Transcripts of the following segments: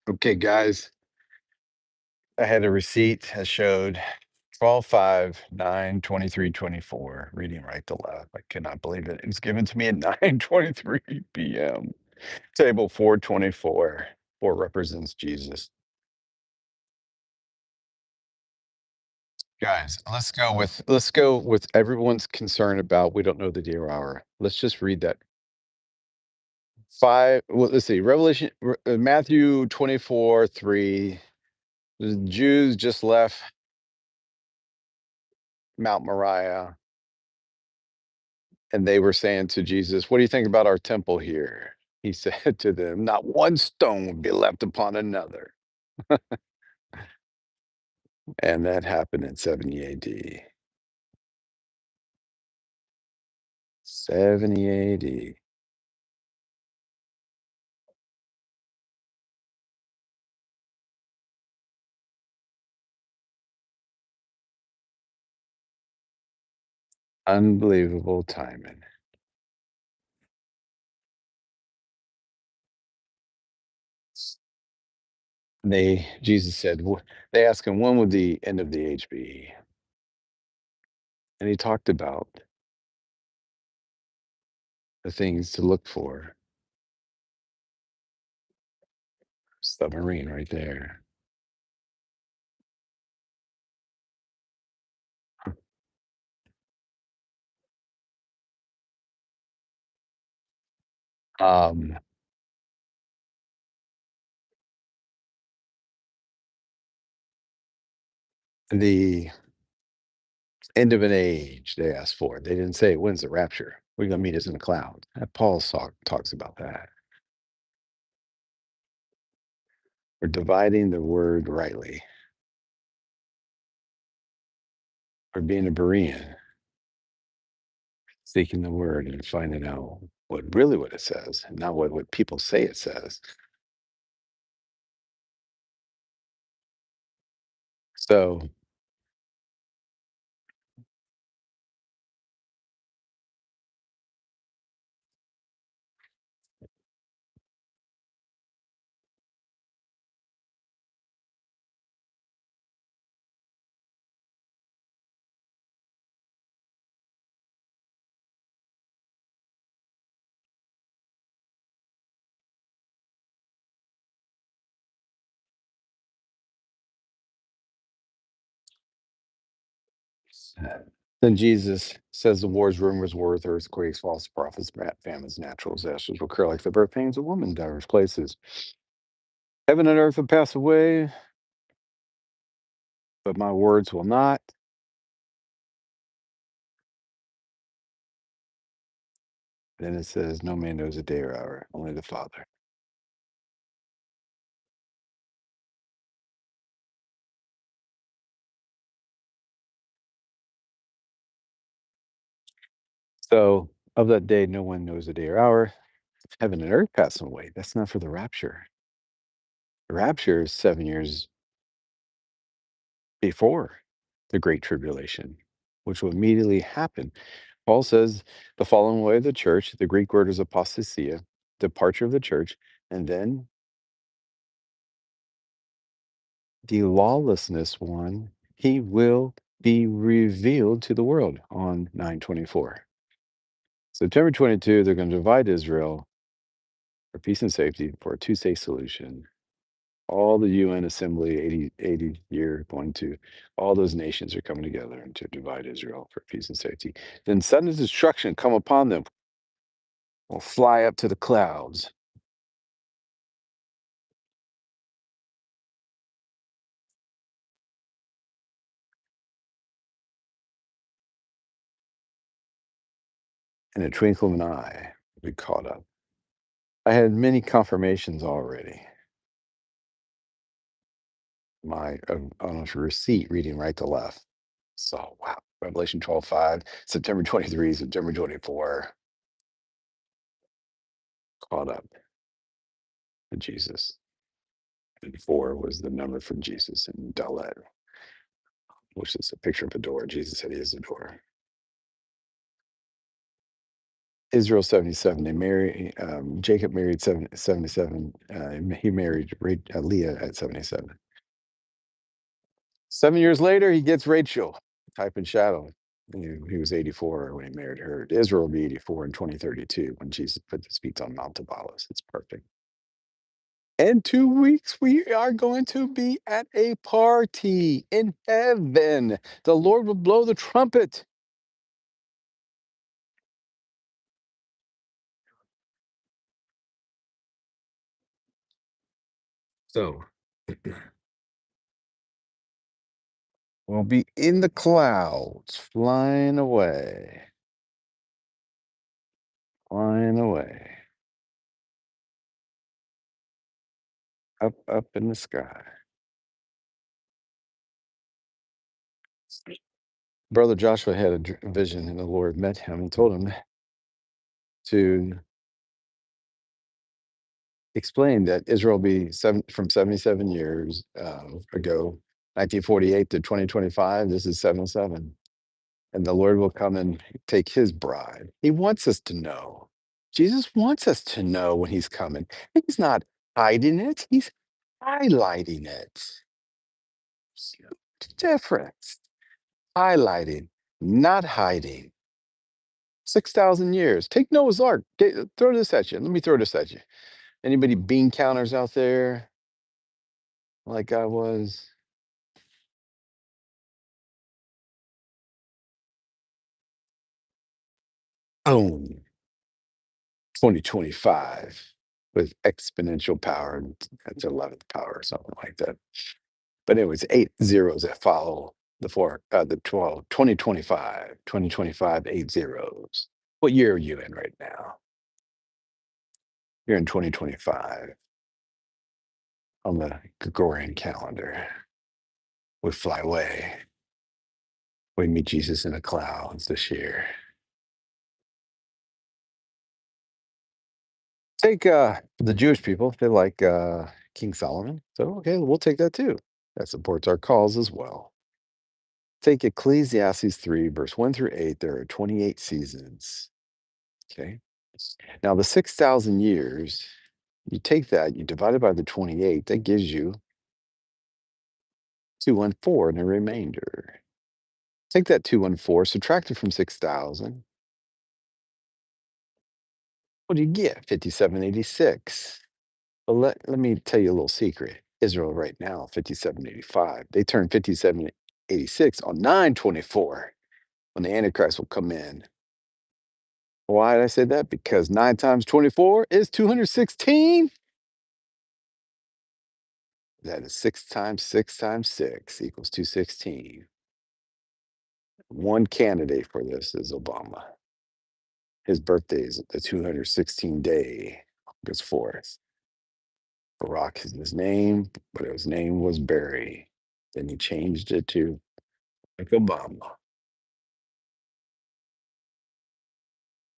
Okay, guys, I had a receipt that showed 12, 5, 9, 23, 24, reading right to left. I cannot believe it. It was given to me at 9:23 p.m. Table 424. 4 represents Jesus. Guys, let's go with everyone's concern about we don't know the day or hour. Let's just read that. 5, well, let's see, Matthew 24, 3. The Jews just left Mount Moriah. And they were saying to Jesus, "What do you think about our temple here?" He said to them, "Not one stone will be left upon another." And that happened in 70 AD. 70 AD. Unbelievable timing. Jesus said, they asked him, when would the end of the age be? And he talked about the things to look for. Submarine right there. Um, the end of an age, they asked for. They didn't say, when's the rapture? We're going to meet us in the clouds. Paul talks about that. We're dividing the word rightly. We're being a Berean, seeking the word and finding out what it says, and not what people say it says. So then Jesus says the wars, rumors, wars, earthquakes, false prophets, famines, natural disasters will occur like the birth pains of woman in diverse places. Heaven and earth will pass away, but my words will not. Then it says, no man knows a day or hour, only the Father. So of that day, no one knows a day or hour. Heaven and earth passing away. That's not for the rapture. The rapture is 7 years before the Great Tribulation, which will immediately happen. Paul says the falling away of the church, the Greek word is apostasia, departure of the church, and then the lawlessness one, he will be revealed to the world on 9/24. September 22, they're going to divide Israel for peace and safety for a two-state solution. All the UN assembly, 80 year going to, all those nations are coming together and to divide Israel for peace and safety. Then sudden destruction come upon them, will fly up to the clouds. In a twinkle of an eye, be caught up. I had many confirmations already. My on a receipt reading right to left. So wow. Revelation 12:5, September 23, September 24, caught up to Jesus. And 4 was the number for Jesus in Dalet, which is a picture of a door. Jesus said he is the door. Israel 77. They marry Jacob married 77. He married Leah at 77. 7 years later, he gets Rachel, type and shadow. He was 84 when he married her. Israel will be 84 in 2032 when Jesus put his feet on Mount Olives. It's perfect. In 2 weeks, we are going to be at a party in heaven. The Lord will blow the trumpet. So we'll be in the clouds, flying away, up in the sky. Brother Joshua had a vision, and the Lord met him and told him to explain that Israel will be from 77 years ago, 1948 to 2025. This is 77. And the Lord will come and take his bride. He wants us to know. Jesus wants us to know when he's coming. He's not hiding it, he's highlighting it. Huge difference. Highlighting, not hiding. 6,000 years. Take Noah's Ark. Throw this at you. Let me throw this at you. Anybody bean counters out there like I was? Boom. 2025 with exponential power. That's 11th power or something like that. But anyways, 8 zeros that follow the 12, 2025, 2025, 8 zeros. What year are you in right now? You're in 2025 on the Gregorian calendar. We fly away. We meet Jesus in the clouds this year. Take the Jewish people, they like King Solomon. So, okay, we'll take that too. That supports our cause as well. Take Ecclesiastes 3, verse 1 through 8. There are 28 seasons. Okay. Now, the 6,000 years, you take that, you divide it by the 28, that gives you 214 and a remainder. Take that 214, subtract it from 6,000. What do you get? 5786. Well, let me tell you a little secret. Israel right now, 5785. They turn 5786 on 924 when the Antichrist will come in. Why did I say that? Because 9 times 24 is 216. That is 6 times 6 times 6 equals 216. One candidate for this is Obama. His birthday is the 216 day, August 4th. Barack is his name, but his name was Barry. Then he changed it to like Obama.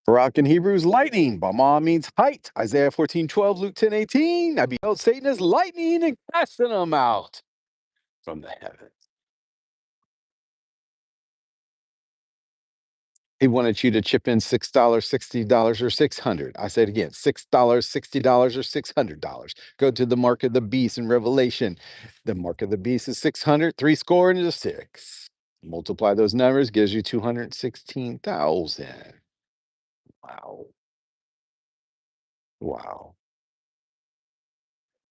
Barak in Hebrew is lightning. Bama means height. Isaiah 14:12, Luke 10:18. I beheld Satan as lightning and casting him out from the heavens. He wanted you to chip in $6, $60, or 600. I said again, $6, $60, or $600. Go to the mark of the beast in Revelation. The mark of the beast is 600, three score and a six. Multiply those numbers, gives you 216,000. Wow. Wow.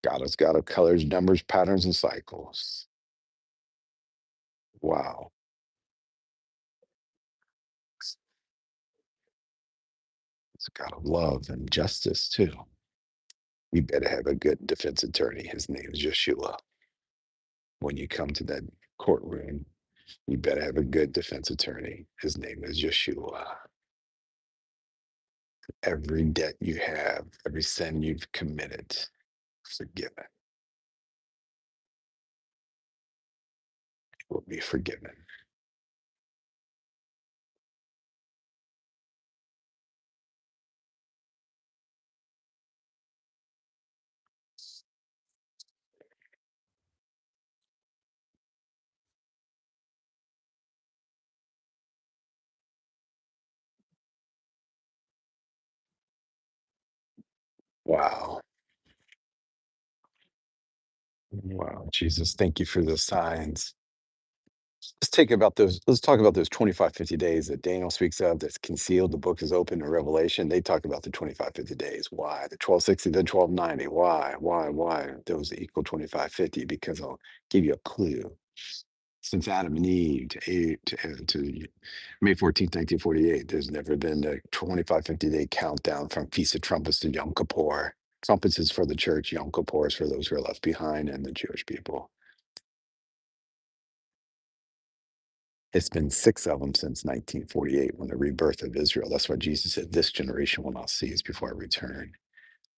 God has got colors, numbers, patterns, and cycles. Wow. It's got love and justice too. You better have a good defense attorney. His name is Yeshua. When you come to that courtroom, you better have a good defense attorney. His name is Yeshua. Every debt you have, every sin you've committed, forgiven, will be forgiven. Wow. Wow. Jesus, thank you for the signs. Let's talk about those 25, 50 days that Daniel speaks of that's concealed. The book is open in Revelation. They talk about the 25, 50 days. Why? The 1260, the 1290. Why? Those equal 25, 50, because I'll give you a clue. Since Adam and Eve to May 14th, 1948, there's never been a 25, 50-day countdown from Feast of Trumpets to Yom Kippur. Trumpets is for the church, Yom Kippur is for those who are left behind and the Jewish people. It's been 6 of them since 1948 when the rebirth of Israel. That's why Jesus said, "This generation will not see us before I return."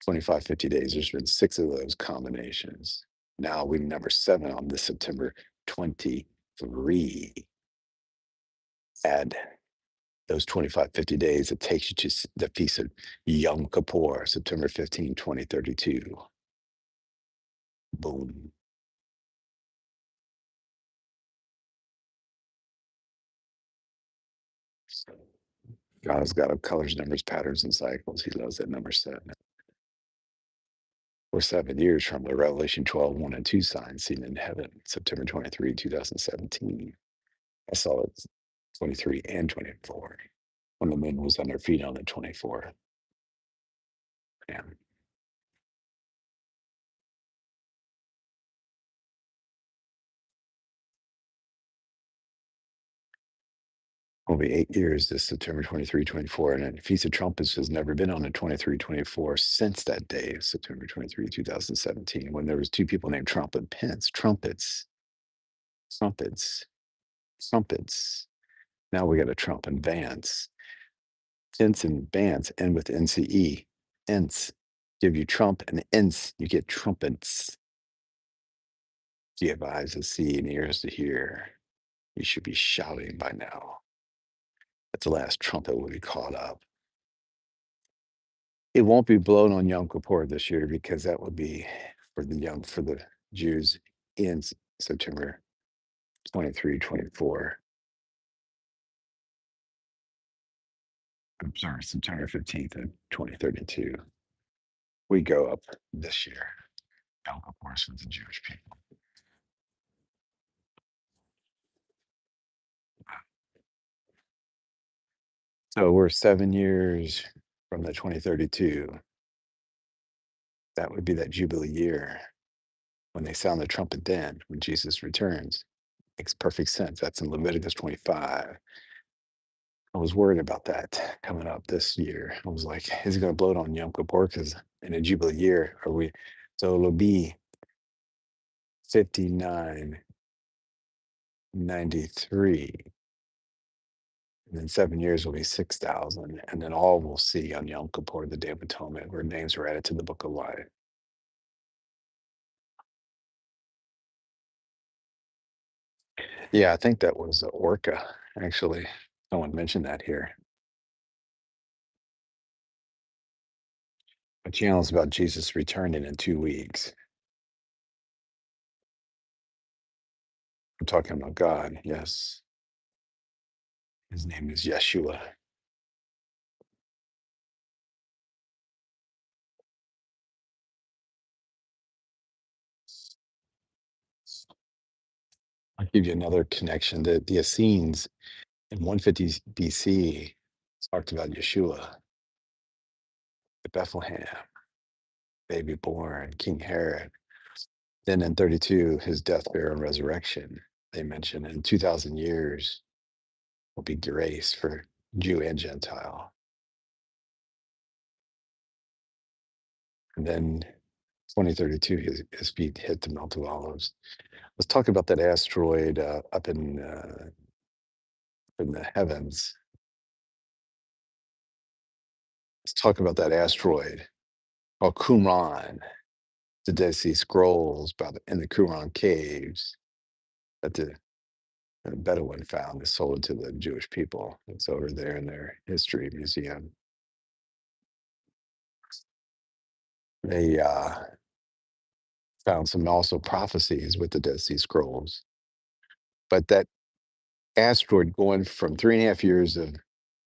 25, 50 days, there's been 6 of those combinations. Now we number 7 on this September 23. Add those 25, 50 days, it takes you to the feast of Yom Kippur, September 15, 2032. Boom. So God has got of colors, numbers, patterns, and cycles. He loves that number 7. We're 7 years from the Revelation 12, and 2 signs seen in heaven, September 23, 2017. I saw it 23 and 24 when the moon was on their feet on the 24th. Yeah. Will be 8 years this September 23, 24. And the Feast of Trumpets has never been on the 23, 24 since that day, September 23, 2017, when there was 2 people named Trump and Pence. Trumpets, trumpets. Now we got a Trump and Vance. Pence and Vance end with NCE. Ence. Give you Trump and ence, you get trumpets. Do you have eyes to see and ears to hear? You should be shouting by now. At the last trumpet will be caught up. It won't be blown on Yom Kippur this year because that would be for the Jews in September 23, 24. I'm sorry, September 15th of 2032. We go up this year. Yom Kippur is for the Jewish people. So we're 7 years from the 2032. That would be that Jubilee year when they sound the trumpet then, when Jesus returns. Makes perfect sense. That's in Leviticus 25. I was worried about that coming up this year. I was like, is it going to blow it on Yom Kippur? Because in a Jubilee year, are we? So it'll be 5993. And then 7 years will be 6,000. And then all we'll see on Yom Kippur, the Day of Atonement, where names are added to the book of life. Yeah, I think that was Orca, actually. Someone mentioned that here. A channel is about Jesus returning in 2 weeks. I'm talking about God, yes. His name is Yeshua. I'll give you another connection. The Essenes in 150 BC talked about Yeshua, the Bethlehem, baby born, King Herod. Then in 32, his death, burial, and resurrection, they mention in 2,000 years will be grace for Jew and Gentile. And then 2032, his feet hit the Mount of Olives. Let's talk about that asteroid up in the heavens. Let's talk about that asteroid called Qumran, the Dead Sea Scrolls in the Qumran caves that the Bedouin found is sold to the Jewish people. It's over there in their history museum. They found some also prophecies with the Dead Sea Scrolls. But that asteroid going from 3.5 years of,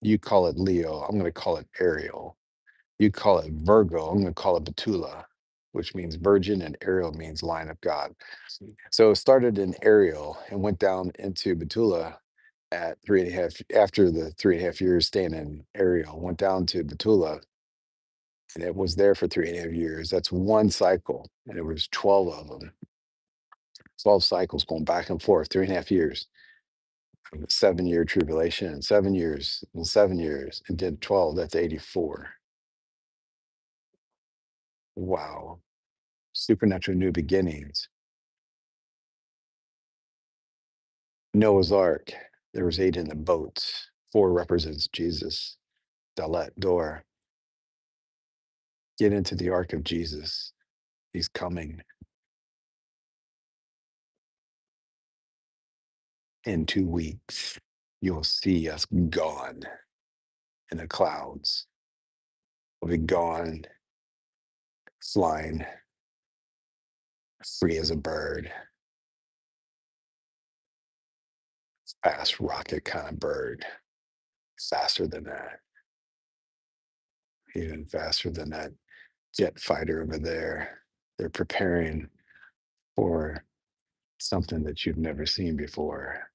you call it Leo, I'm going to call it Ariel. You call it Virgo. I'm going to call it Betula, which means virgin, and Ariel means line of God. So it started in Ariel and went down into Betula at 3.5, after the 3.5 years staying in Ariel, went down to Betula, and it was there for 3.5 years. That's one cycle, and it was 12 of them, 12 cycles going back and forth, 3.5 years. 7 year tribulation, and 7 years, and 7 years, and did 12. That's 84. Wow. Supernatural new beginnings. Noah's Ark. There was 8 in the boats. 4 represents Jesus. Dalet, door. Get into the ark of Jesus. He's coming in 2 weeks. You'll see us gone in the clouds. We'll be gone, flying free as a bird, fast rocket kind of bird, faster than that, even faster than that jet fighter over there. They're preparing for something that you've never seen before.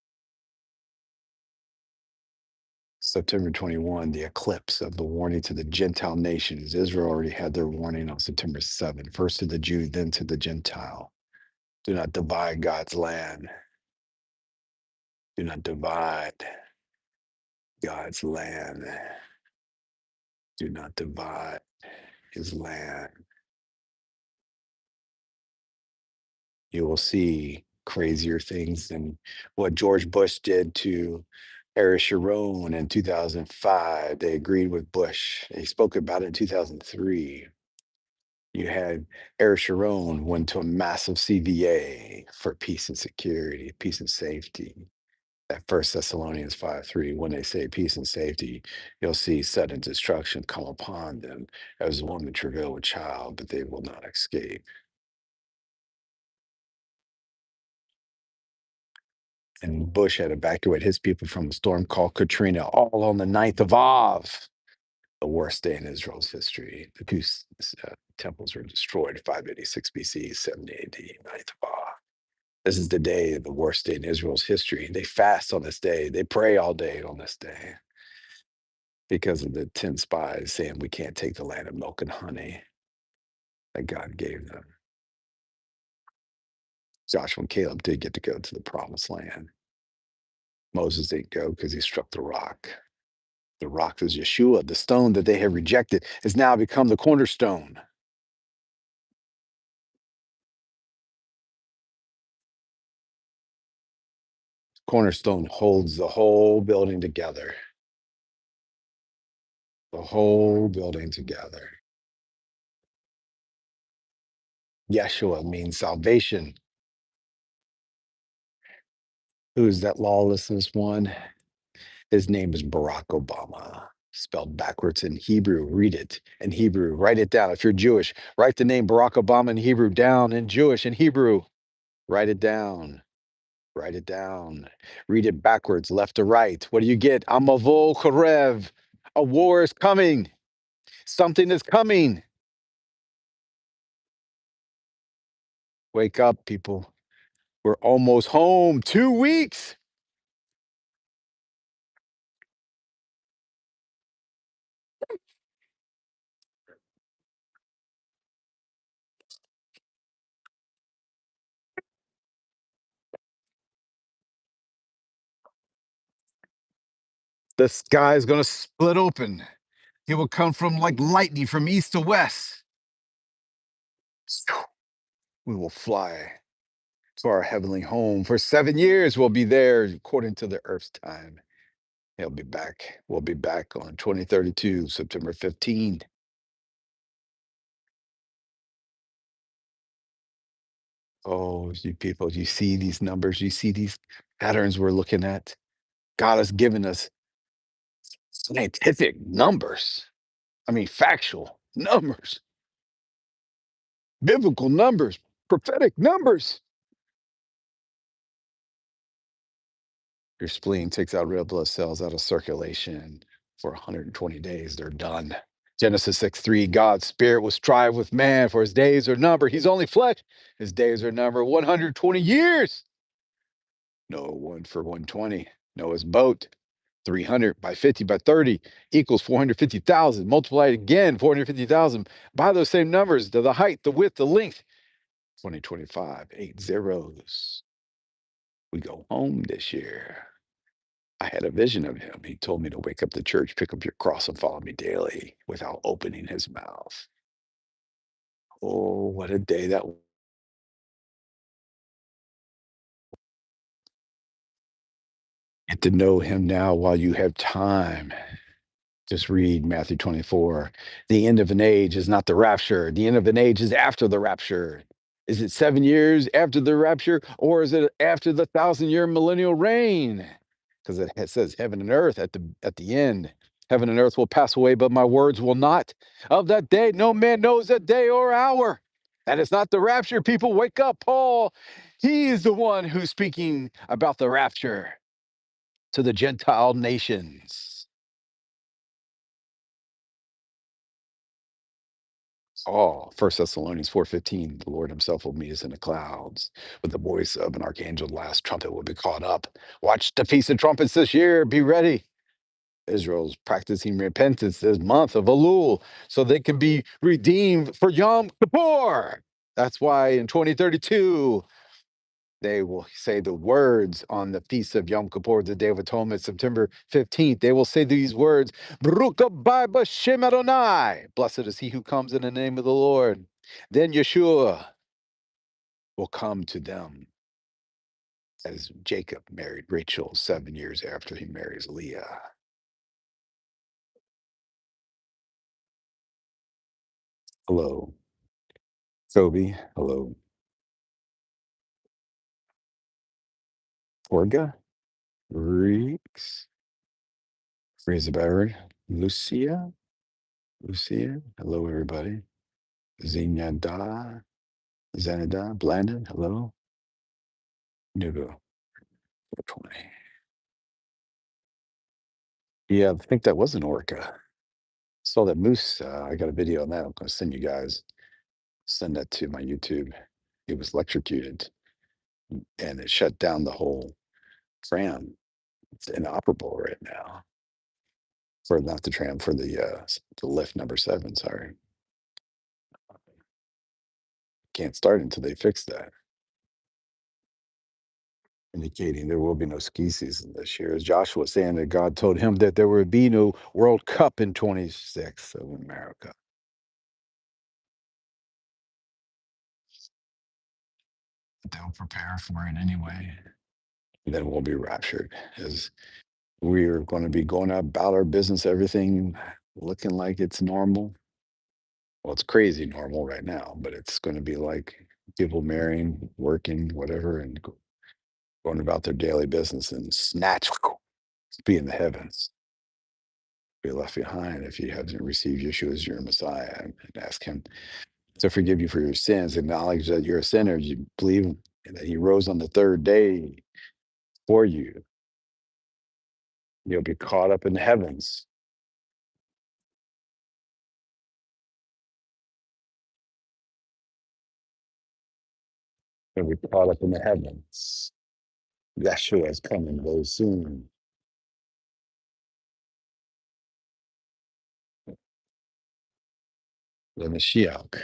September 21, the eclipse of the warning to the Gentile nations. Israel already had their warning on September 7th, first to the Jew, then to the Gentile. Do not divide God's land. Do not divide God's land. Do not divide his land. You will see crazier things than what George Bush did to Ariel Sharon in 2005. They agreed with Bush. They spoke about it in 2003. You had Ariel Sharon went to a massive CVA for peace and security, peace and safety. That First Thessalonians 5:3, when they say peace and safety, you'll see sudden destruction come upon them as a woman travail with child, but they will not escape. And Bush had evacuated his people from a storm called Katrina, all on the 9th of Av, the worst day in Israel's history. The two temples were destroyed, 586 BC, 70 AD, 9th of Av. This is the day, the worst day in Israel's history. They fast on this day. They pray all day on this day because of the 10 spies saying we can't take the land of milk and honey that God gave them. Joshua and Caleb did get to go to the promised land. Moses didn't go because he struck the rock. The rock is Yeshua. The stone that they have rejected has now become the cornerstone. Cornerstone holds the whole building together. The whole building together. Yeshua means salvation. Who is that lawlessness one? His name is Barack Obama, spelled backwards in Hebrew. Read it in Hebrew. Write it down. If you're Jewish, write the name Barack Obama in Hebrew down in Jewish and Hebrew. Write it down. Write it down. Read it backwards, left to right. What do you get? Amavo Karev. A war is coming. Something is coming. Wake up, people. We're almost home. 2 weeks. The sky is going to split open. It will come from like lightning from east to west. We will fly to our heavenly home. For 7 years, we'll be there according to the earth's time. He'll be back. We'll be back on 2032, September 15th. Oh, you people, you see these numbers, you see these patterns we're looking at. God has given us scientific numbers. I mean, factual numbers, biblical numbers, prophetic numbers. Your spleen takes out red blood cells out of circulation for 120 days. They're done. Genesis 6:3, God's spirit will strive with man, for his days are numbered. He's only flesh. His days are numbered 120 years. Noah 1 for 120. Noah's boat, 300 by 50 by 30 equals 450,000. Multiply it again, 450,000. By those same numbers, the height, the width, the length, 2025, 8 zeros. We go home this year. I had a vision of him. He told me to wake up the church, pick up your cross, and follow me daily without opening his mouth. Oh, what a day that. Get to know him now while you have time. Just read Matthew 24. The end of an age is not the rapture. The end of an age is after the rapture. Is it 7 years after the rapture, or is it after the 1,000 year millennial reign? Because it says heaven and earth at the end. Heaven and earth will pass away, but my words will not. Of that day, no man knows a day or hour. That is not the rapture. People, wake up. Paul, he is the one who's speaking about the rapture to the Gentile nations. Oh, First Thessalonians 4:15, the Lord himself will meet us in the clouds. With the voice of an archangel, the last trumpet will be caught up. Watch the Feast of Trumpets this year. Be ready. Israel's practicing repentance this month of Elul so they can be redeemed for Yom Kippur. That's why in 2032, they will say the words on the feast of Yom Kippur, the Day of Atonement, September 15th. They will say these words, Baruch haba b'shem Adonai. Blessed is he who comes in the name of the Lord. Then Yeshua will come to them as Jacob married Rachel 7 years after he marries Leah. Hello, Phoebe. Hello, Orga, Reeks, Fraser, Lucia, Lucia. Hello, everybody. Zinyada, Zanada, Blandon. Hello. Nubu, 420. Yeah, I think that was an orca. Saw that moose. I got a video on that. I'm going to send you guys. Send that to my YouTube. It was electrocuted and it shut down the whole tram. It's inoperable right now. For not the tram, for the lift number 7. Sorry, can't start until they fix that. Indicating there will be no ski season this year. As Joshua was saying that God told him that there would be no World Cup in 26 of America. They'll prepare for it anyway. Then we'll be raptured as we're going to be going about our business, everything looking like it's normal. Well, it's crazy normal right now, but it's going to be like people marrying, working, whatever, and going about their daily business and snatch, be in the heavens. Be left behind if you haven't received Yeshua as your Messiah and ask him to forgive you for your sins. Acknowledge that you're a sinner. You believe that he rose on the third day for you. You'll be caught up in the heavens. You'll be caught up in the heavens. Yeshua is coming very soon. The Mashiach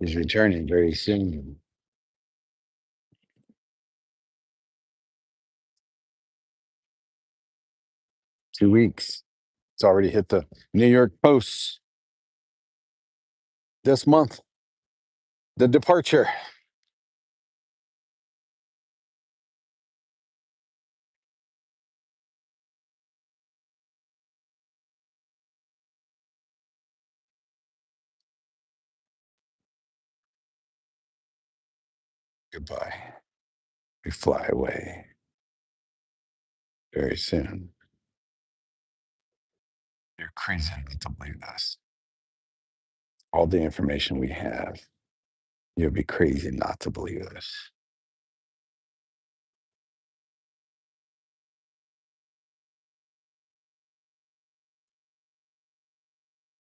is returning very soon. 2 weeks. It's already hit the New York Post this month. The departure. Goodbye. We fly away very soon. You're crazy not to believe this. All the information we have, you'll be crazy not to believe this.